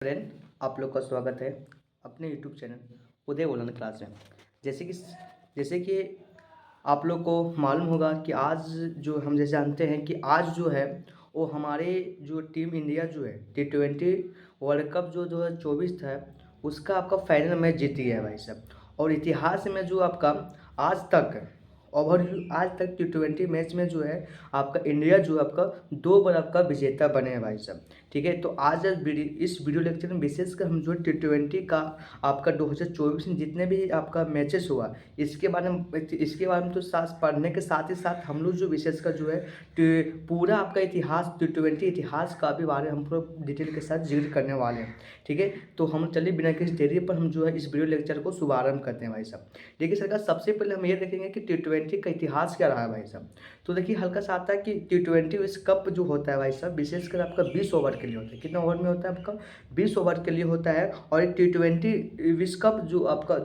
Friend, आप लोग का स्वागत है अपने यूट्यूब चैनल उदय वलन क्लास में। जैसे कि जैसे कि आप लोग को मालूम होगा कि आज जो हम जैसे जानते हैं कि आज जो है वो हमारे जो टीम इंडिया जो है T20 वर्ल्ड कप जो 2024 था उसका आपका फाइनल मैच जीती है भाई साहब। और इतिहास में जो आपका आज तक ओवरव्यू आज तक T20 मैच में जो है आपका इंडिया जो आपका 2 बार आपका विजेता बने हैं भाई साहब। ठीक है, तो आज इस वीडियो लेक्चर में विशेषकर हम जो T20 का आपका 2024 में जितने भी आपका मैचेस हुआ इसके बारे में तो साथ पढ़ने के साथ ही साथ हम लोग जो विशेषकर जो है पूरा आपका इतिहास T20 इतिहास का भी बारे में हम पूरा डिटेल के साथ जिक्र करने वाले हैं। ठीक है, तो हम चलिए बिना किसी देरी पर हम जो है इस वीडियो लेक्चर को शुभारंभ करते हैं भाई साहब। देखिए सरकार, सबसे पहले हम ये देखेंगे कि T20 का इतिहास क्या रहा है भाई साहब। तो देखिए हल्का सा आता है कि T20 विश्व कप जो होता है भाई साहब विशेषकर आपका 20 ओवर के लिए होता है। कितना ओवर में होता है आपका? 20 ओवर के लिए होता है। और एक T20 विश्व कप जो आपका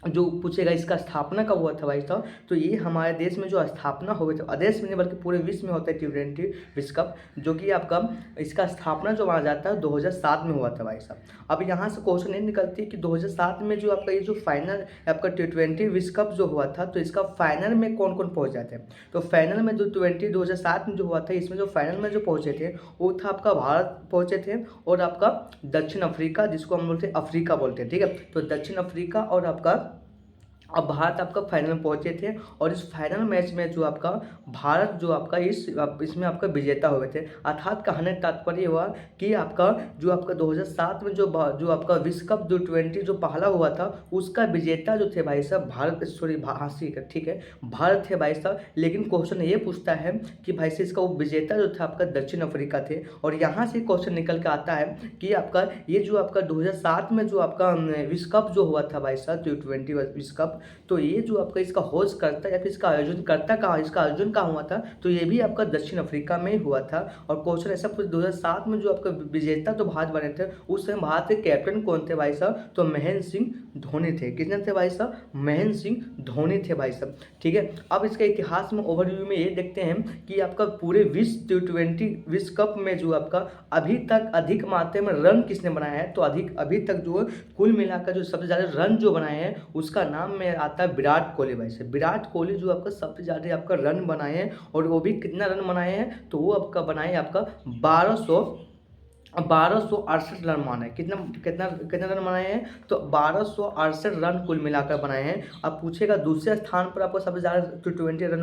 जो पूछेगा इसका स्थापना कब हुआ था भाई साहब, तो ये हमारे देश में जो स्थापना हुए थे, देश में नहीं बल्कि पूरे विश्व में होता है T20 विश्व कप, जो कि आपका इसका स्थापना जो माना जाता है 2007 में हुआ था भाई साहब। अब यहाँ से क्वेश्चन ये निकलती है कि 2007 में जो आपका ये जो फाइनल आपका T20 विश्व कप जो हुआ था तो इसका फाइनल में कौन कौन पहुँच जाते हैं। तो फाइनल में जो 2007 में जो हुआ था इसमें जो फाइनल में जो पहुँचे थे वो था आपका भारत पहुँचे थे और आपका दक्षिण अफ्रीका, जिसको हम बोलते हैं अफ्रीका बोलते हैं। ठीक है, तो दक्षिण अफ्रीका और आपका अब भारत आपका फाइनल में पहुंचे थे। और इस फाइनल मैच में जो आपका भारत जो आपका इसमें आपका विजेता हुए थे। अर्थात कहने तात्पर्य हुआ कि आपका जो आपका 2007 में जो आपका विश्व कप T20 जो पहला हुआ था उसका विजेता जो थे भाई साहब भारत, सॉरी ठीक है, भारत थे भाई साहब। लेकिन क्वेश्चन ये पूछता है कि भाई से इसका विजेता जो था आपका दक्षिण अफ्रीका थे। और यहाँ से क्वेश्चन निकल के आता है कि आपका ये जो आपका 2007 में जो आपका विश्व कप जो हुआ था भाई साहब T20 विश्व कप, तो ये जो आपका इसका होस्ट करता या फिर इसका आयोजन करता कहाँ, इसका आयोजन कहाँ हुआ था, तो ये भी आपका दक्षिण अफ्रीका में ही हुआ था। और क्वेश्चन ऐसा कुछ 2007 में जो आपका विजेता तो भारत बने थे उस समय भारत के कैप्टन कौन थे भाई साहब, तो महेंद्र सिंह धोनी थे। कितने थे भाई साहब? महेंद्र सिंह धोनी थे भाई साहब। ठीक है, अब इसका इतिहास में ओवरव्यू में ये देखते हैं कि आपका पूरे विश्व T20 विश्व कप में जो आपका अभी तक अधिक मात्रा में रन किसने बनाया है, तो अभी तक जो कुल मिलाकर जो सबसे ज़्यादा रन जो बनाए हैं उसका नाम में आता है विराट कोहली भाई साहब। विराट कोहली जो आपका सबसे ज़्यादा आपका रन बनाए हैं और वो भी कितना रन बनाए हैं, तो वो आपका बनाए आपका 1268 रन बनाए। कितना कितना कितना रन बनाए हैं, तो 1268 रन कुल मिलाकर बनाए हैं। अब पूछेगा दूसरे स्थान पर आपको सबसे ज़्यादा T20 रन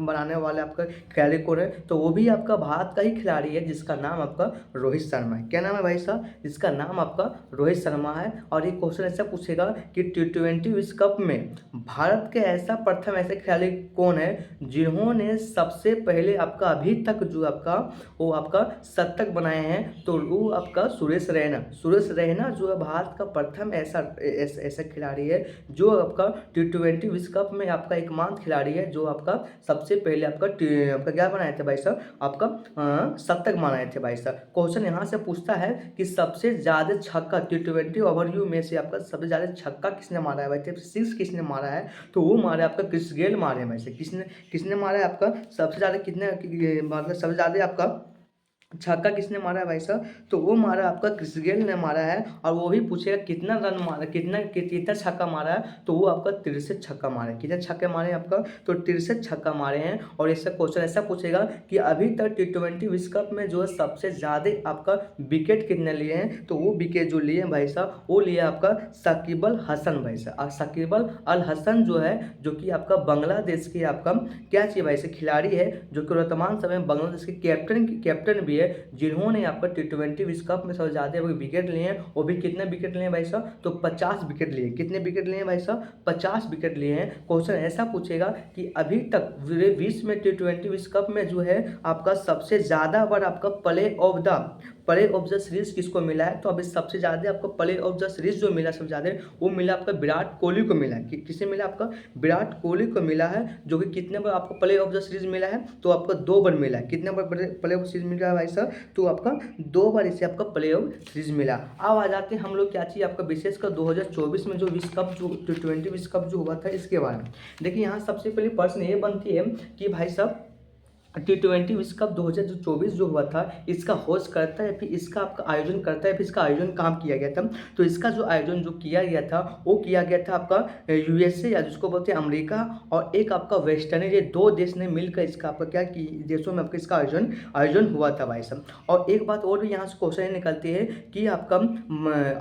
बनाने वाले आपका खिलाड़ी कौन है, तो वो भी आपका भारत का ही खिलाड़ी है जिसका नाम आपका रोहित शर्मा है। क्या नाम है भाई साहब? जिसका नाम आपका रोहित शर्मा है। और ये क्वेश्चन ऐसा पूछेगा कि T20 विश्व कप में भारत के प्रथम ऐसे खिलाड़ी कौन है जिन्होंने सबसे पहले आपका अभी तक जो आपका वो आपका शतक बनाए हैं, तो वो आपका सुरेश रैना जो है भारत का प्रथम ऐसा खिलाड़ी है जो आपका T20 विश्व कप में आपका एकमात्र खिलाड़ी है जो आपका सबसे पहले आपका क्या बनाए थे भाई साहब, आपका शतक बनाए थे भाई साहब। क्वेश्चन यहाँ से पूछता है कि सबसे ज़्यादा छक्का T20 ओवरव्यू में से आपका सबसे ज़्यादा छक्का किसने मारा है भाई साहब, सिक्स किसने मारा है, तो वो मारे आपका क्रिस गेल मारे भाई साहब। किसने मारा है आपका सबसे ज़्यादा, कितने मतलब सबसे ज़्यादा आपका छक्का किसने मारा है भाई साहब, तो वो मारा आपका क्रिस गेल ने मारा है। और वो भी पूछेगा कितना रन मारा, कितना छक्का मारा है, तो वो आपका 63 छक्का मारे। कितने छक्के मारे आपका, तो 63 छक्का मारे हैं। और इसका क्वेश्चन ऐसा पूछेगा कि अभी तक T20 विश्व कप में जो है सबसे ज़्यादा आपका विकेट कितने लिए हैं, तो वो विकेट जो लिए हैं भाई साहब वो लिए आपका साकिब अल हसन भाई साहब। और साकिब अल हसन जो है जो कि आपका बांग्लादेश के आपका क्या चाहिए भाई से खिलाड़ी है, जो कि वर्तमान समय में बांग्लादेश के कैप्टन भी है, जिन्होंने आपका T20 विश्व कप में सबसे ज़्यादा विकेट लिए हैं। वो भी कितने विकेट लिए हैं भाई साहब, तो 50 विकेट लिए। कितने विकेट लिए हैं भाई साहब, 50 विकेट लिए हैं। क्वेश्चन ऐसा पूछेगा कि अभी तक पूरे विश्व में T20 विश्व कप में जो है आपका सबसे ज़्यादा बार आपका प्ले ऑफ द सीरीज किसको मिला है, तो अभी सबसे ज़्यादा आपको प्ले ऑफ द सीरीज जो मिला सबसे ज़्यादा वो मिला आपका विराट कोहली को मिला है। किसे मिला आपका, विराट कोहली को मिला है, जो कि कितने बार आपको प्ले ऑफ द सीरीज मिला है, तो आपका 2 बार मिला है। कितने बार प्ले ऑफ सीरीज मिला है भाई साहब, तो आपका 2 बार इसे आपका प्ले ऑफ सीरीज मिला। अब आ जाते हैं हम लोग क्या चाहिए आपका विशेषकर 2024 में जो विश्व कप जो T20 विश्व कप जो हुआ था इसके बारे में। देखिए यहाँ सबसे पहले प्रश्न ये बनती है कि भाई साहब T20 विश्व कप 2024 जो हुआ था, इसका होस्ट करता है, फिर इसका आपका आयोजन करता है, फिर इसका आयोजन कहाँ किया गया था? तो इसका जो आयोजन जो किया गया था वो किया गया था आपका यूएसए या जिसको बोलते हैं अमेरिका और एक आपका वेस्ट इंडीज, ये दो देश ने मिलकर इसका आपका क्या कि देशों में आपका इसका आयोजन आयोजन हुआ था भाई साहब। और एक बात और भी यहाँ से क्वेश्चन निकलती है कि आपका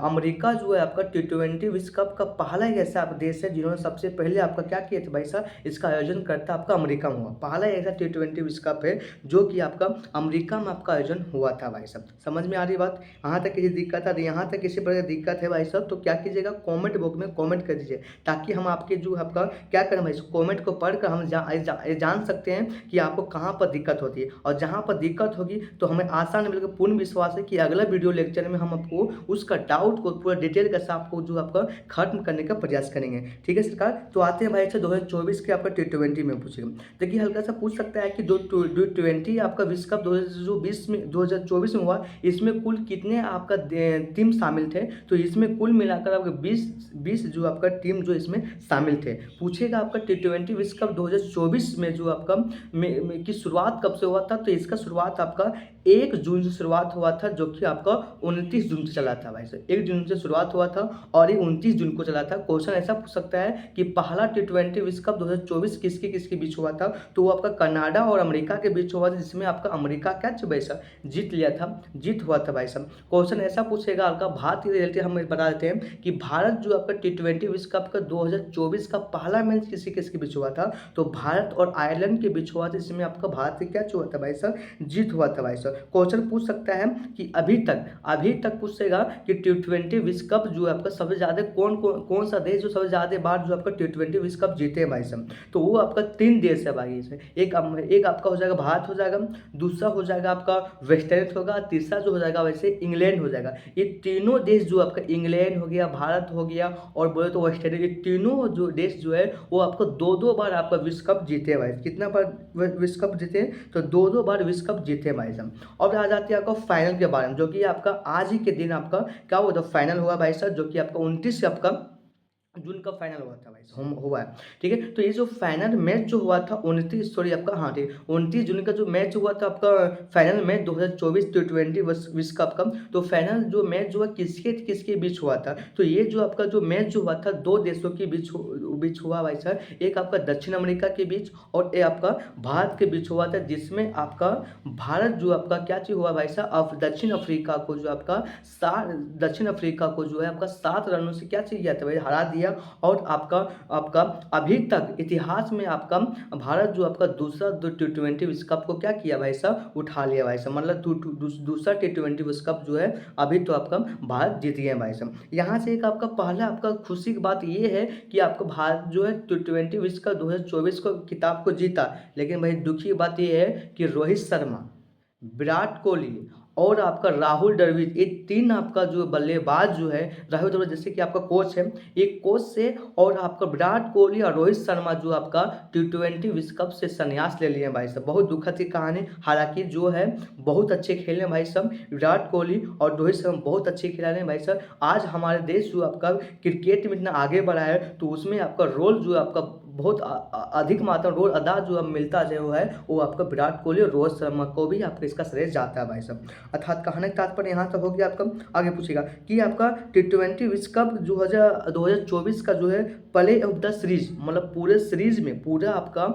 अमेरिका जो है आपका T20 विश्व कप का पहला ही ऐसा देश है जिन्होंने सबसे पहले आपका क्या किया था भाई साहब, इसका आयोजन करता आपका अमेरिका में हुआ, पहला ऐसा T20 विश्व कप है जो कि आपका अमेरिका में आपका आयोजन हुआ था भाई साहब। समझ में आ रही बात? यहाँ तक किसी दिक्कत है, यहाँ तक किसी प्रकार की दिक्कत है भाई साहब तो क्या कीजिएगा, कमेंट बॉक्स में कमेंट कर दीजिए ताकि हम आपके जो आपका क्या करें भाई, कमेंट को पढ़कर हम जान सकते हैं कि आपको कहाँ पर दिक्कत होती है, और जहाँ पर दिक्कत होगी तो हमें आसान मिलकर पूर्ण विश्वास है कि अगला वीडियो लेक्चर में हम आपको उसका डाउट को पूरा डिटेल के साथ आपको जो आपका खत्म करने का प्रयास करेंगे। ठीक है सरकार, तो आते हैं भाई अच्छा 2024 के आपका T20 में पूछेगा। देखिए हल्का सा पूछ सकता है कि जो T20 आपका विश्व कप 2024 में हुआ, इसमें कुल कितने आपका टीम शामिल थे? तो इसमें कुल मिलाकर आपका 20 जो आपका टीम जो इसमें शामिल थे। पूछेगा आपका T20 विश्व कप 2024 में जो आपका की शुरुआत कब से हुआ था? तो इसका शुरुआत आपका 1 जून से शुरुआत हुआ था, जो कि आपका 29 जून से चला था भाई साहब। 1 जून से शुरुआत हुआ था और ये 29 जून को चला था। क्वेश्चन ऐसा पूछ सकता है कि पहला T20 विश्व कप 2024 किसके किसके बीच हुआ था? तो वो आपका कनाडा और अमेरिका के बीच हुआ था, जिसमें आपका अमेरिका क्या भाई साहब जीत लिया था, जीत हुआ था भाई साहब। क्वेश्चन ऐसा पूछेगा हल्का भारत के रिलेटेड, हम बता देते हैं कि भारत जो आपका T20 विश्व कप का 2024 का पहला मैच किसी किसके बीच हुआ था? तो भारत और आयरलैंड के बीच हुआ था, जिसमें आपका भारत से क्या हुआ था भाई साहब, जीत हुआ था भाई साहब। क्वेश्चन पूछ सकता है कि अभी तक पूछेगा कि T20 विश्व कप जो है आपका सबसे ज्यादा कौन सा देश जो सबसे ज्यादा बार जो आपका T20 विश्व कप जीते हैं भाई साहब? तो वो आपका 3 देश है भाई, इसमें एक आपका हो जाएगा भारत हो जाएगा, दूसरा हो जाएगा आपका वेस्ट इंडीज होगा, तीसरा जो हो जाएगा वैसे इंग्लैंड हो जाएगा। ये तीनों देश जो आपका इंग्लैंड हो गया, भारत हो गया और बोले तो वेस्ट इंडीज, ये तीनों जो देश जो है वो आपको 2-2 बार आपका विश्व कप जीते हैं भाई। कितना बार विश्व कप जीते? तो 2-2 बार विश्व कप जीते हैं भाई साहब। अब आ जाती है आपका फाइनल के बारे में, जो कि आपका आज ही के दिन आपका क्या हुआ था, फाइनल हुआ भाई साहब, जो कि आपका 29 आपका जून का फाइनल हुआ था भाई हुआ है। ठीक है, तो ये जो फाइनल मैच जो हुआ था 29 सॉरी आपका हाँ ठीक 29 जून का जो मैच हुआ था आपका फाइनल मैच 2024 T20 विश्व कप का, तो फाइनल जो मैच जो है किसके किसके बीच हुआ था? तो ये जो आपका जो मैच जो हुआ था 2 देशों के बीच हुआ भाई साहब, एक आपका दक्षिण अमेरिका के बीच और एक आपका भारत के बीच हुआ था, जिसमें आपका भारत जो आपका क्या चीज हुआ भाई साहब, दक्षिण अफ्रीका को जो आपका दक्षिण अफ्रीका को जो है आपका 7 रनों से क्या चीज किया था भाई, हरा दिया। और आपका आपका अभी तक इतिहास में आपका भारत जो आपका दूसरा T20 विश्व कप को क्या किया भाई साहब, उठा लिया भाई साहब, मतलब दूसरा T20 विश्व कप जो है अभी तो आपका भारत जीत गया भाई साहब। यहाँ से एक आपका पहला आपका खुशी की बात ये है कि आपका भारत जो है T20 विश्व कप 2024 को खिताब को जीता, लेकिन भाई दुखी बात ये है कि रोहित शर्मा, विराट कोहली और आपका राहुल द्रविड़, ये 3 आपका जो बल्लेबाज जो है, राहुल द्रविड़ जैसे कि आपका कोच है, एक कोच से और आपका विराट कोहली और रोहित शर्मा जो आपका T20 विश्व कप से संन्यास ले लिए भाई साहब। बहुत दुखद की कहानी, हालांकि जो है बहुत अच्छे खेले भाई साहब, विराट कोहली और रोहित शर्मा बहुत अच्छे खिलाड़ी हैं भाई साहब। आज हमारे देश जो आपका क्रिकेट में इतना आगे बढ़ा है, तो उसमें आपका रोल जो है आपका बहुत अधिक मात्रा रोल अदा जो अब मिलता जो है वो आपका विराट कोहली और रोहित शर्मा को भी आपका इसका श्रेय जाता है भाई साहब। अर्थात कहने का तात्पर्य यहाँ तक हो गया आपका। आगे पूछेगा कि आपका T20 विश्व कप 2024 का जो है प्ले ऑफ द सीरीज, मतलब पूरे सीरीज में पूरे आपका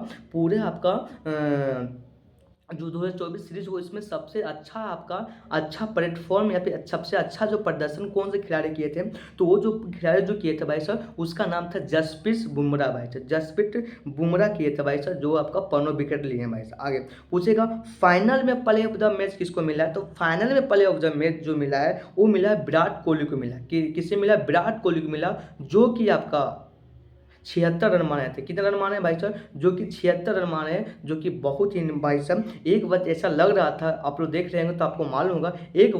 जो 2024 सीरीज हो, इसमें सबसे अच्छा प्लेटफॉर्म या फिर सबसे अच्छा जो प्रदर्शन कौन से खिलाड़ी किए थे? तो वो जो खिलाड़ी जो किए थे भाई साहब उसका नाम था जसप्रीत बुमराह भाई साहब, जसप्रीत बुमराह किए थे भाई साहब, जो आपका 15 विकेट लिए हैं भाई साहब। आगे पूछेगा फाइनल में प्ले ऑफ द मैच किसको मिला है? तो फाइनल में प्ले ऑफ द मैच जो मिला है वो मिला है विराट कोहली को मिला। किससे मिला? विराट कोहली को मिला, जो कि आपका 76 रन मारे थे। कितने रन मारे भाई साहब? जो कि 76 रन मारे, जो कि बहुत ही भाई साहब एक वक्त ऐसा लग रहा था, आप लोग देख रहे होंगे तो आपको मालूम होगा, एक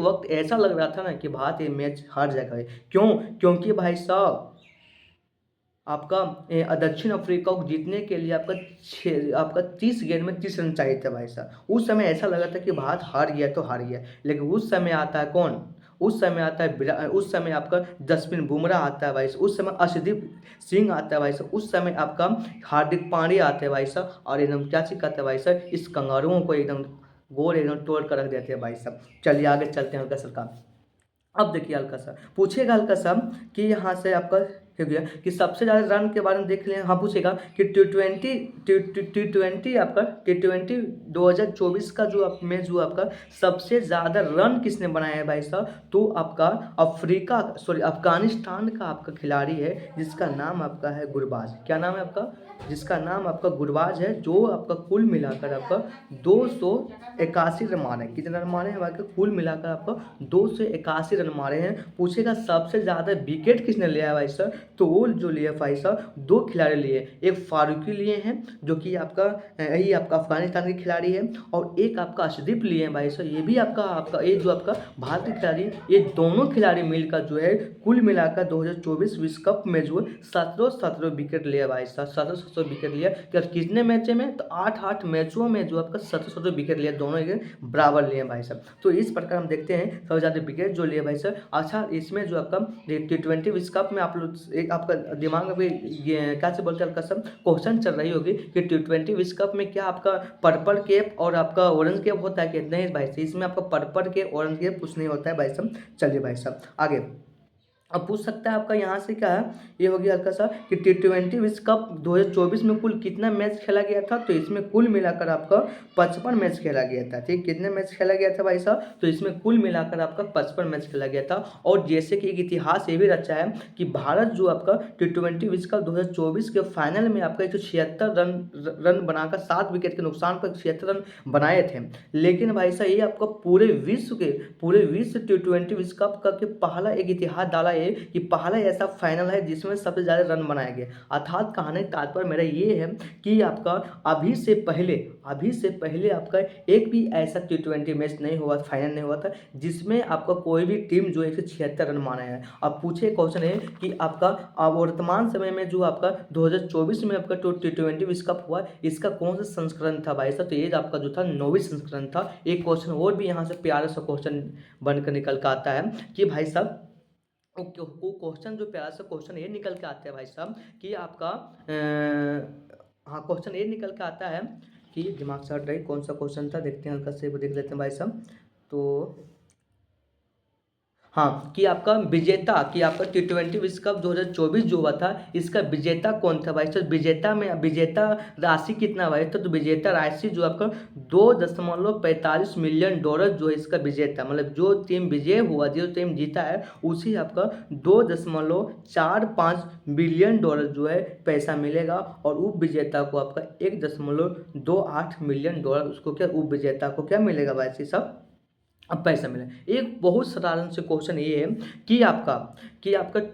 वक्त ऐसा लग रहा था ना कि भारत ये मैच हार जाएगा। क्यों? क्योंकि भाई साहब आपका दक्षिण अफ्रीका को जीतने के लिए आपका 30 गेंद में 30 रन चाहिए थे भाई साहब। उस समय ऐसा लगा था कि भारत हार गया तो हार गया, लेकिन उस समय आता है कौन? उस समय आता है उस समय आपका जसप्रीत बुमराह आता है भाई साहब, उस समय अर्शदीप सिंह आता है भाई साहब, उस समय आपका हार्दिक पांड्या आते हैं भाई साहब, और एकदम क्या चीज करते हैं भाई साहब, इस कंगारुओं को एकदम गोल एकदम तोड़ कर रख देते हैं भाई साहब। चलिए आगे चलते हैं हल्का सरकार। अब देखिए हल्का सा पूछेगा हल्का सा कि यहाँ से आपका हो गया कि सबसे ज़्यादा रन के बारे में देख लें। हाँ पूछेगा कि टी ट्वेंटी आपका टी 2024 का जो में जो आपका सबसे ज़्यादा रन किसने बनाया है भाई साहब, तो आपका अफगानिस्तान का आपका खिलाड़ी है जिसका नाम आपका है गुरबाज। क्या नाम है आपका, जिसका नाम आपका गुरबाज है, जो आपका कुल मिलाकर आपका 281 रन मारे। कितने रन मारे हैं भाई, कुल मिलाकर आपका 281 रन मारे हैं। पूछेगा सबसे ज़्यादा विकेट किसने लिया है भाई साहब, तो वो जो लिए भाई साहब दो खिलाड़ी लिए, एक फारूकी लिए हैं जो कि आपका यही आपका अफगानिस्तान के खिलाड़ी है, और एक आपका अर्शदीप लिए हैं भाई साहब, ये भी आपका ये जो आपका भारतीय खिलाड़ी, ये दोनों खिलाड़ी मिलकर जो है कुल मिलाकर 2024 विश्व कप में जो 17 विकेट लिया भाई साहब, 17 विकेट लिया। क्या कितने मैच में, तो 8 मैचों में जो आपका 17 विकेट लिया, दोनों एक बराबर लिए भाई साहब। तो इस प्रकार हम देखते हैं सबसे ज़्यादा विकेट जो लिए भाई साहब। अच्छा इसमें जो आपका T20 विश्व कप में आप लोग एक आपका दिमाग में भी क्या से बोलते हैं कसम क्वेश्चन चल रही होगी कि T20 विश्व कप में क्या आपका पर्पल कैप और आपका ऑरेंज कैप होता है कि नहीं भाई साहब, इसमें आपका पर्पल कैप ऑरेंज कैप कुछ नहीं होता है भाई साहब। चलिए भाई साहब आगे अब पूछ सकता है आपका यहाँ से क्या है, ये हो गया हल्का सा कि T20 विश्व कप 2024 में कुल कितना मैच खेला गया था, तो इसमें कुल मिलाकर आपका 55 मैच खेला गया था। ठीक, कितने मैच खेला गया था भाई साहब, तो इसमें कुल मिलाकर आपका 55 मैच खेला गया था। और जैसे कि एक इतिहास ये भी रचा है कि भारत जो आपका T20 विश्व कप 2024 के फाइनल में आपका 176 रन बनाकर 7 विकेट के नुकसान पर 76 रन बनाए थे। लेकिन भाई साहब ये आपका पूरे विश्व T20 विश्व कप का पहला एक इतिहास डाला है कि पहला ऐसा फाइनल है जिसमें सबसे ज़्यादा रन बनाए गए। अर्थात कहने का तात्पर्य मेरा ये है कि आपका अभी से पहले आपका एक भी ऐसा T20 मैच नहीं हुआ, फाइनल नहीं हुआ था जिसमें आपका कोई भी टीम जो 176 रन मारे हैं। अब पूछे क्वेश्चन है कि आपका वर्तमान समय में जो आपका 2024 में आपका T20 विश्व कप हुआ, इसका कौन सा संस्करण था भाई साहब, तो ये आपका जो था 9वीं संस्करण था। एक क्वेश्चन और भी यहाँ से प्यारा सा क्वेश्चन बनकर निकल कर आता है कि भाई साहब वो क्वेश्चन जो प्यारा सा क्वेश्चन ये निकल के आता है भाई साहब कि आपका हाँ क्वेश्चन ये निकल के आता है कि दिमाग से हट रही कौन सा क्वेश्चन था, देखते हैं हल्का से वो देख लेते हैं भाई साहब। तो हाँ कि आपका विजेता कि आपका T20 विश्व कप 2024 जो हुआ था इसका विजेता कौन था भाई साहब, विजेता राशि कितना भाई, तो विजेता राशि जो आपका $2.45 मिलियन जो है इसका विजेता, मतलब जो टीम विजय हुआ, जो टीम जीता है उसी आपका $2.45 बिलियन जो है पैसा मिलेगा, और उप विजेता को आपका $1.28 मिलियन उसको क्या उप विजेता को क्या मिलेगा भाई साहब, अब पैसा मिले। एक बहुत साधारण से क्वेश्चन ये है कि आपका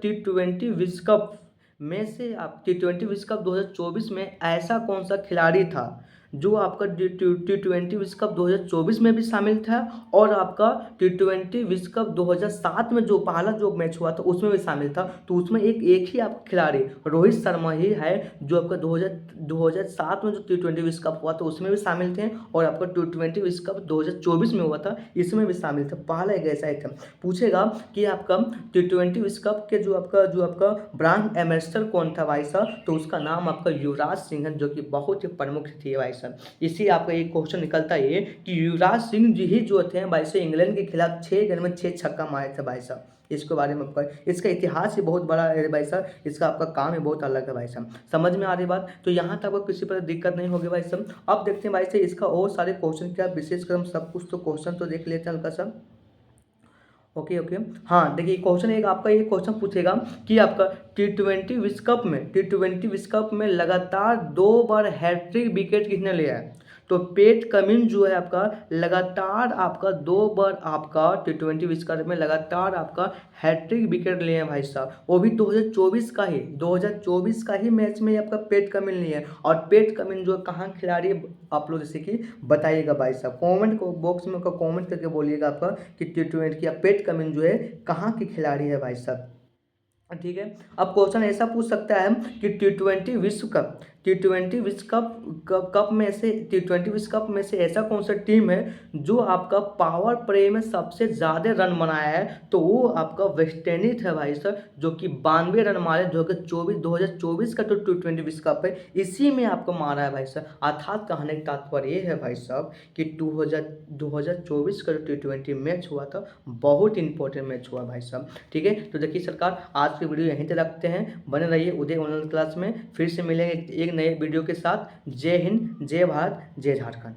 T20 विश्व कप में से आप T20 विश्व कप 2024 में ऐसा कौन सा खिलाड़ी था जो आपका T20 विश्व कप 2024 में भी शामिल था, और आपका T20 विश्व कप 2007 में जो पहला जो मैच हुआ था उसमें भी शामिल था। तो उसमें एक ही आपका खिलाड़ी रोहित शर्मा ही है जो आपका 2007 में जो T20 विश्व कप हुआ था उसमें भी शामिल थे, और आपका T20 विश्व कप 2024 में हुआ था इसमें भी शामिल थे। पहला एक ऐसा ही था। पूछेगा कि आपका T20 विश्व कप के जो आपका ब्रांड एम्बेसडर कौन था भाई साहब, तो उसका नाम आपका युवराज सिंह है, जो कि बहुत ही प्रमुख थी भाई साहब। इसी आपका एक क्वेश्चन निकलता है कि युवराज सिंह जी ही जो थे भाई साहब इंग्लैंड के खिलाफ 6 गेंद में 6 छक्का मारे थे भाई साहब। इसके बारे में इसका इतिहास ही बहुत बड़ा है भाई साहब, इसका आपका काम ही बहुत अलग है भाई साहब। समझ में आ रही बात, तो यहाँ तक आपको किसी पर दिक्कत नहीं होगी भाई साहब। अब देखते हैं भाई साहब इसका और सारे क्वेश्चन क्या विशेषकर हम सब कुछ तो क्वेश्चन तो देख लेते हैं हल्का सा। ओके हाँ देखिए क्वेश्चन एक आपका ये क्वेश्चन पूछेगा कि आपका T20 विश्व कप में लगातार 2 बार हैट्रिक विकेट किसने लिया है, तो पेट कमिंस जो है आपका लगातार आपका 2 बार आपका T20 विश्व कप में लगातार आपका हैट्रिक विकेट लिए हैं भाई साहब, वो भी 2024 का ही मैच में आपका पेट कमिंस लिए है। और पेट कमिंस जो कहाँ खिलाड़ी आप लोग जैसे कि बताइएगा भाई साहब, कमेंट को बॉक्स में कमेंट करके बोलिएगा आपका कि T20 की पेट कमिंस जो है कहाँ की खिलाड़ी है भाई साहब। ठीक है, अब क्वेश्चन ऐसा पूछ सकता है कि T20 विश्व कप T20 विश्व कप में से T20 विश्व कप में से ऐसा कौन सा टीम है जो आपका पावर प्ले में सबसे ज़्यादा रन बनाया है, तो वो आपका वेस्ट इंडीज है भाई साहब, जो कि 92 रन मारे, जो कि 2024 का जो T20 विश्व कप है इसी में आपको मारा है भाई साहब। अर्थात कहने का तात्पर्य ये है भाई साहब कि 2024 का जो T20 मैच हुआ था बहुत इंपॉर्टेंट मैच हुआ भाई साहब। ठीक है, तो देखिए सरकार, आज की वीडियो यहीं तक रखते हैं। बने रहिए उदय ऑनलाइन क्लास में, फिर से मिलेंगे एक नए वीडियो के साथ। जय हिंद, जय भारत, जय झारखंड।